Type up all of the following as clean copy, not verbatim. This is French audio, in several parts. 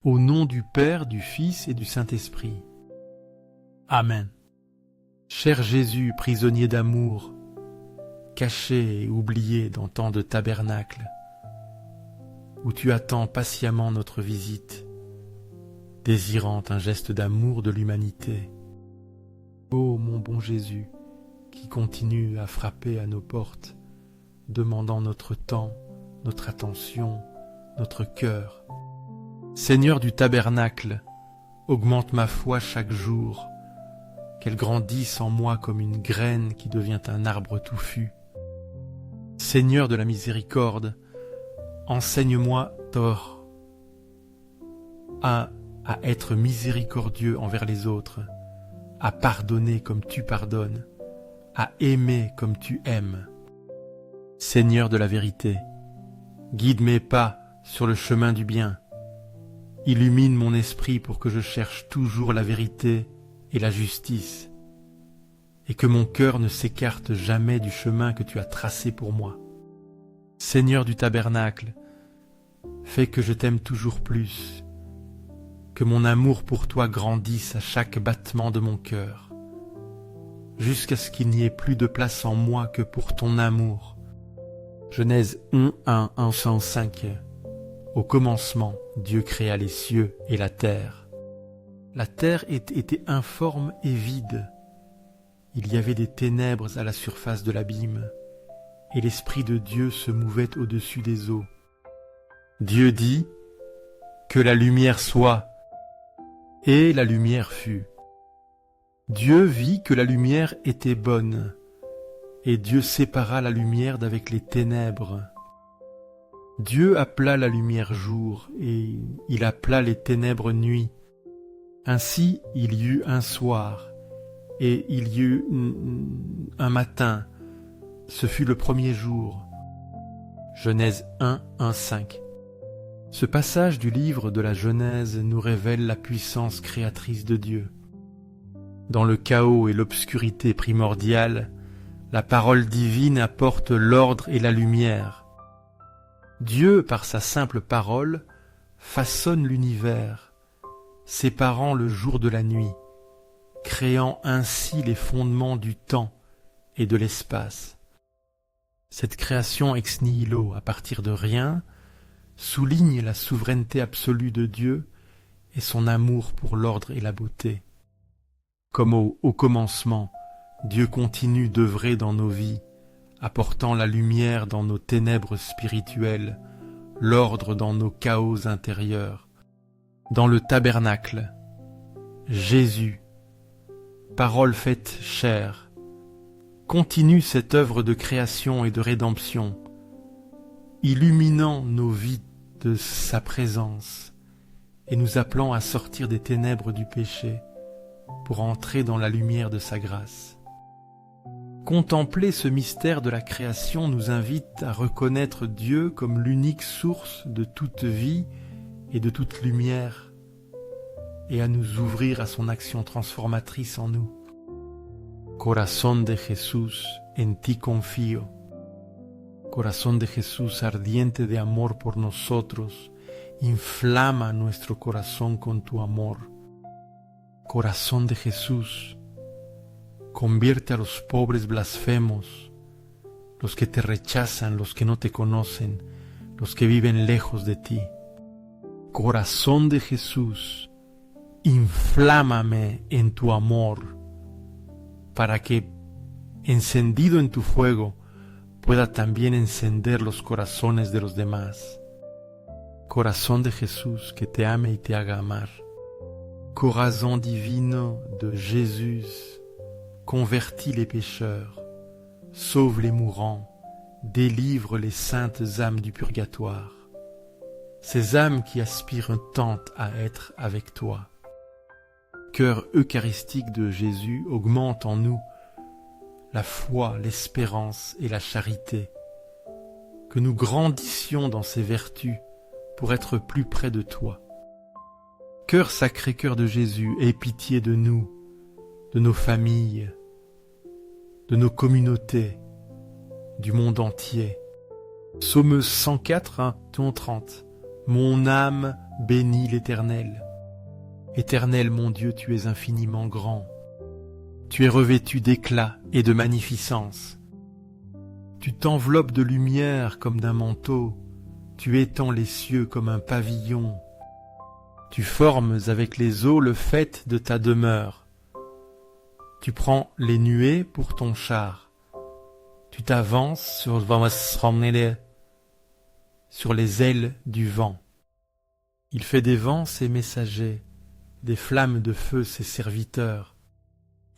Au nom du Père, du Fils et du Saint-Esprit. Amen. Cher Jésus, prisonnier d'amour, caché et oublié dans tant de tabernacles, où tu attends patiemment notre visite, désirant un geste d'amour de l'humanité. Ô mon bon Jésus, qui continue à frapper à nos portes, demandant notre temps, notre attention, notre cœur. Seigneur du tabernacle, augmente ma foi chaque jour, qu'elle grandisse en moi comme une graine qui devient un arbre touffu. Seigneur de la miséricorde, enseigne-moi tort à être miséricordieux envers les autres, à pardonner comme tu pardonnes, à aimer comme tu aimes. Seigneur de la vérité, guide mes pas sur le chemin du bien. Illumine mon esprit pour que je cherche toujours la vérité et la justice, et que mon cœur ne s'écarte jamais du chemin que tu as tracé pour moi. Seigneur du tabernacle, fais que je t'aime toujours plus, que mon amour pour toi grandisse à chaque battement de mon cœur, jusqu'à ce qu'il n'y ait plus de place en moi que pour ton amour. Genèse 1:1-105. Au commencement, Dieu créa les cieux et la terre. La terre était informe et vide. Il y avait des ténèbres à la surface de l'abîme, et l'Esprit de Dieu se mouvait au-dessus des eaux. Dieu dit « Que la lumière soit », et la lumière fut. Dieu vit que la lumière était bonne, et Dieu sépara la lumière d'avec les ténèbres. Dieu appela la lumière jour, et il appela les ténèbres nuit. Ainsi il y eut un soir, et il y eut un matin. Ce fut le premier jour. Genèse 1:1-5. Ce passage du livre de la Genèse nous révèle la puissance créatrice de Dieu. Dans le chaos et l'obscurité primordiale, la parole divine apporte l'ordre et la lumière. Dieu, par sa simple parole, façonne l'univers, séparant le jour de la nuit, créant ainsi les fondements du temps et de l'espace. Cette création ex nihilo, à partir de rien, souligne la souveraineté absolue de Dieu et son amour pour l'ordre et la beauté. Comme au commencement, Dieu continue d'œuvrer dans nos vies, apportant la lumière dans nos ténèbres spirituelles, l'ordre dans nos chaos intérieurs. Dans le tabernacle, Jésus, parole faite chair, continue cette œuvre de création et de rédemption, illuminant nos vies de sa présence et nous appelant à sortir des ténèbres du péché pour entrer dans la lumière de sa grâce. Contempler ce mystère de la création nous invite à reconnaître Dieu comme l'unique source de toute vie et de toute lumière, et à nous ouvrir à son action transformatrice en nous. Corazón de Jesús, en ti confío. Corazón de Jesús, ardiente de amor por nosotros, inflama nuestro corazón con tu amor. Corazón de Jesús, convierte a los pobres blasfemos, los que te rechazan, los que no te conocen, los que viven lejos de ti. Corazón de Jesús, inflámame en tu amor, para que, encendido en tu fuego, pueda también encender los corazones de los demás. Corazón de Jesús, que te ame y te haga amar. Corazón divino de Jésus, convertis les pécheurs, sauve les mourants, délivre les saintes âmes du purgatoire, ces âmes qui aspirent tant à être avec toi. Cœur eucharistique de Jésus, augmente en nous la foi, l'espérance et la charité, que nous grandissions dans ces vertus pour être plus près de toi. Cœur Sacré-Cœur de Jésus, aie pitié de nous, de nos familles, de nos communautés, du monde entier. Psaume 104, 30. Mon âme bénis l'Éternel. Éternel mon Dieu, tu es infiniment grand. Tu es revêtu d'éclat et de magnificence. Tu t'enveloppes de lumière comme d'un manteau, tu étends les cieux comme un pavillon. Tu formes avec les eaux le faîte de ta demeure. Tu prends les nuées pour ton char. Tu t'avances sur les ailes du vent. Il fait des vents ses messagers, des flammes de feu ses serviteurs.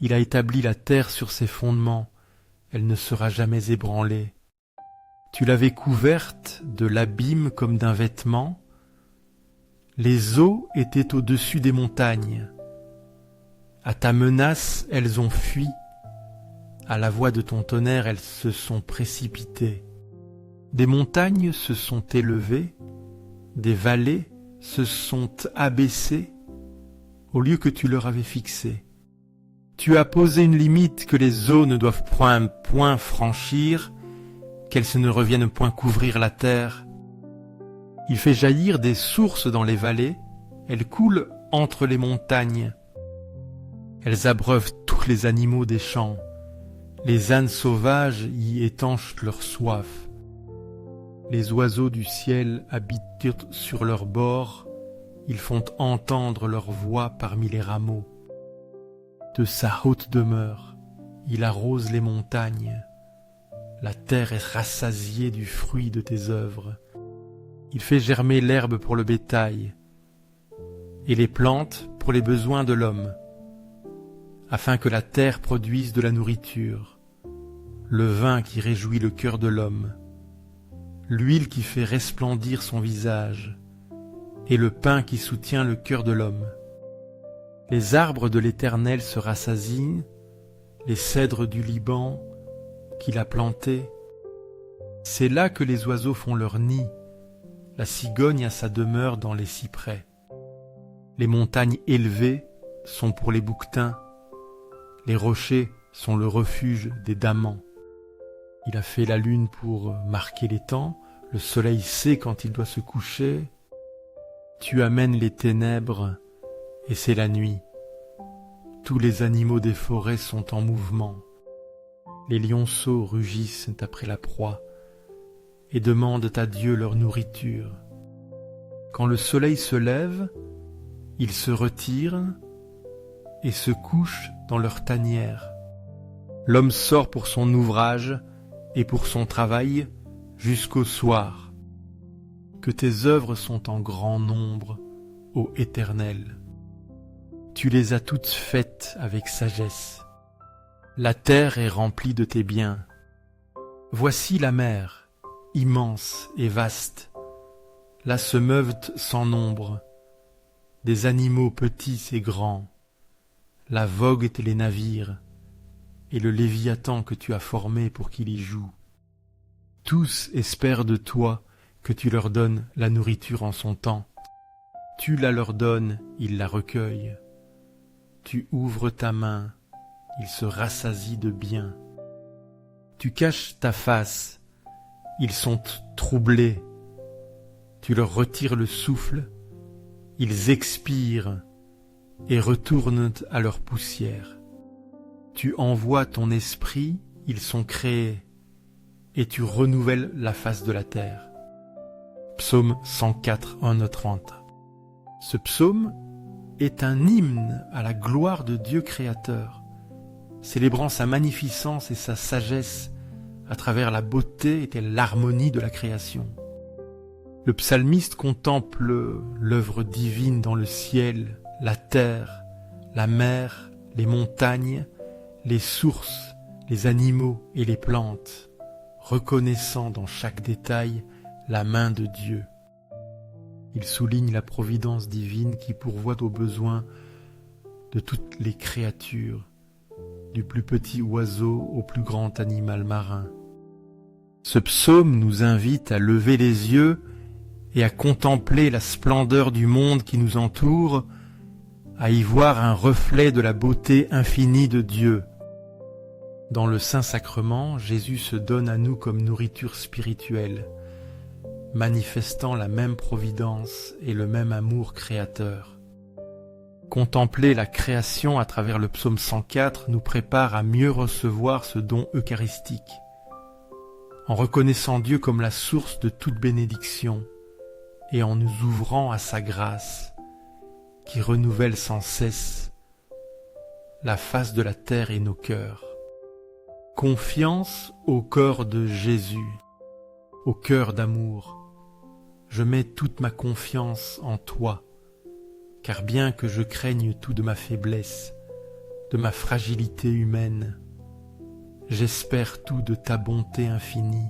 Il a établi la terre sur ses fondements, elle ne sera jamais ébranlée. Tu l'avais couverte de l'abîme comme d'un vêtement. Les eaux étaient au-dessus des montagnes. À ta menace, elles ont fui. À la voix de ton tonnerre, elles se sont précipitées. Des montagnes se sont élevées, des vallées se sont abaissées au lieu que tu leur avais fixé. Tu as posé une limite que les eaux ne doivent point franchir, qu'elles ne reviennent point couvrir la terre. Il fait jaillir des sources dans les vallées, elles coulent entre les montagnes. Elles abreuvent tous les animaux des champs. Les ânes sauvages y étanchent leur soif. Les oiseaux du ciel habitent sur leurs bords, ils font entendre leur voix parmi les rameaux. De sa haute demeure, il arrose les montagnes. La terre est rassasiée du fruit de tes œuvres. Il fait germer l'herbe pour le bétail et les plantes pour les besoins de l'homme, afin que la terre produise de la nourriture, le vin qui réjouit le cœur de l'homme, l'huile qui fait resplendir son visage, et le pain qui soutient le cœur de l'homme. Les arbres de l'Éternel se rassasient, les cèdres du Liban qu'il a plantés. C'est là que les oiseaux font leur nid, la cigogne a sa demeure dans les cyprès. Les montagnes élevées sont pour les bouquetins, les rochers sont le refuge des damans. Il a fait la lune pour marquer les temps, le soleil sait quand il doit se coucher. Tu amènes les ténèbres et c'est la nuit. Tous les animaux des forêts sont en mouvement. Les lionceaux rugissent après la proie et demandent à Dieu leur nourriture. Quand le soleil se lève, ils se retirent et se couchent dans leur tanière. L'homme sort pour son ouvrage et pour son travail jusqu'au soir. Que tes œuvres sont en grand nombre, ô Éternel. Tu les as toutes faites avec sagesse. La terre est remplie de tes biens. Voici la mer, immense et vaste. Là se meuvent sans nombre des animaux petits et grands. Là voguent les navires et le Léviathan que tu as formé pour qu'il y joue. Tous espèrent de toi que tu leur donnes la nourriture en son temps. Tu la leur donnes, ils la recueillent. Tu ouvres ta main, ils se rassasient de bien. Tu caches ta face, ils sont troublés. Tu leur retires le souffle, ils expirent et retournent à leur poussière. Tu envoies ton esprit, ils sont créés, et tu renouvelles la face de la terre. Psaume 104, 1-30. Ce psaume est un hymne à la gloire de Dieu créateur, célébrant sa magnificence et sa sagesse à travers la beauté et l'harmonie de la création. Le psalmiste contemple l'œuvre divine dans le ciel, la terre, la mer, les montagnes, les sources, les animaux et les plantes, reconnaissant dans chaque détail la main de Dieu. Il souligne la providence divine qui pourvoit aux besoins de toutes les créatures, du plus petit oiseau au plus grand animal marin. Ce psaume nous invite à lever les yeux et à contempler la splendeur du monde qui nous entoure, à y voir un reflet de la beauté infinie de Dieu. Dans le Saint-Sacrement, Jésus se donne à nous comme nourriture spirituelle. manifestant la même providence et le même amour créateur. Contempler la création à travers le psaume 104 nous prépare à mieux recevoir ce don eucharistique, en reconnaissant Dieu comme la source de toute bénédiction et en nous ouvrant à sa grâce qui renouvelle sans cesse la face de la terre et nos cœurs. Confiance au corps de Jésus, au cœur d'amour. Je mets toute ma confiance en toi, car bien que je craigne tout de ma faiblesse, de ma fragilité humaine, j'espère tout de ta bonté infinie.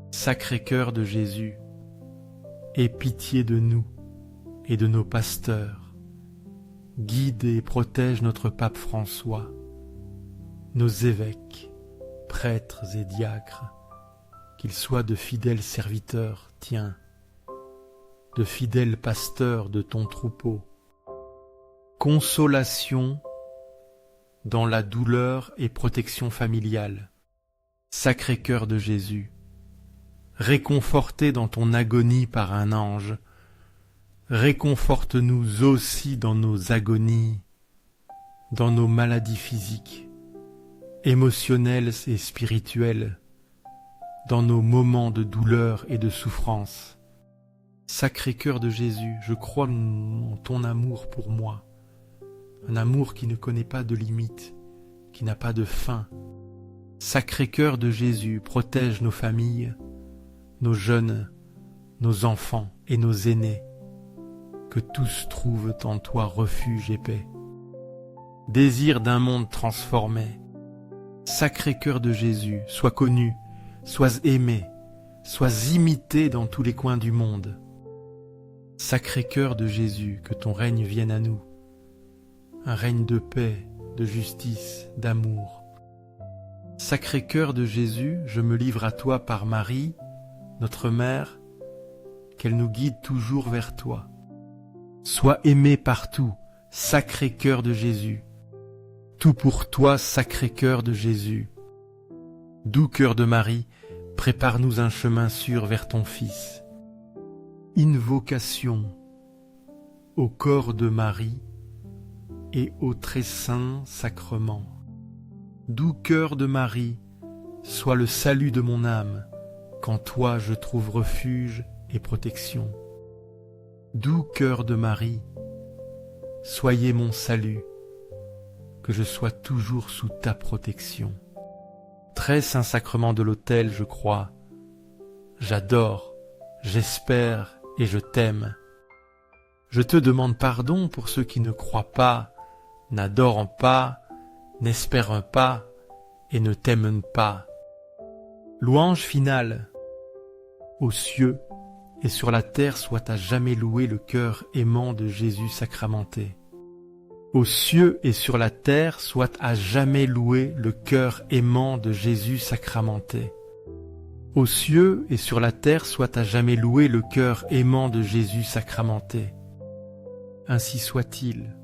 Sacré-Cœur de Jésus, aie pitié de nous et de nos pasteurs. Guide et protège notre pape François, nos évêques, prêtres et diacres, qu'ils soient de fidèles serviteurs tiens, de fidèles pasteurs de ton troupeau. Consolation dans la douleur et protection familiale. Sacré-Cœur de Jésus, réconforté dans ton agonie par un ange, réconforte-nous aussi dans nos agonies, dans nos maladies physiques, émotionnelles et spirituelles, dans nos moments de douleur et de souffrance. Sacré-Cœur de Jésus, je crois en ton amour pour moi, un amour qui ne connaît pas de limite, qui n'a pas de fin. Sacré-Cœur de Jésus, protège nos familles, nos jeunes, nos enfants et nos aînés, que tous trouvent en toi refuge et paix. Désir d'un monde transformé, Sacré-Cœur de Jésus, sois connu, sois aimé, sois imité dans tous les coins du monde. Sacré-Cœur de Jésus, que ton règne vienne à nous, un règne de paix, de justice, d'amour. Sacré-Cœur de Jésus, je me livre à toi par Marie, notre Mère, qu'elle nous guide toujours vers toi. Sois aimé partout, Sacré-Cœur de Jésus. Tout pour toi, Sacré-Cœur de Jésus. Doux cœur de Marie, prépare-nous un chemin sûr vers ton Fils. Invocation au corps de Marie et au très saint sacrement. Doux cœur de Marie, sois le salut de mon âme, qu'en toi je trouve refuge et protection. Doux cœur de Marie, soyez mon salut, que je sois toujours sous ta protection. Très saint sacrement de l'autel, je crois, j'adore, j'espère et je t'aime. Je te demande pardon pour ceux qui ne croient pas, n'adorent pas, n'espèrent pas et ne t'aiment pas. Louange finale. Aux cieux et sur la terre soit à jamais loué le cœur aimant de Jésus sacramenté. Aux cieux et sur la terre soit à jamais loué le cœur aimant de Jésus sacramenté. Aux cieux et sur la terre soit à jamais loué le cœur aimant de Jésus sacramenté. Ainsi soit-il.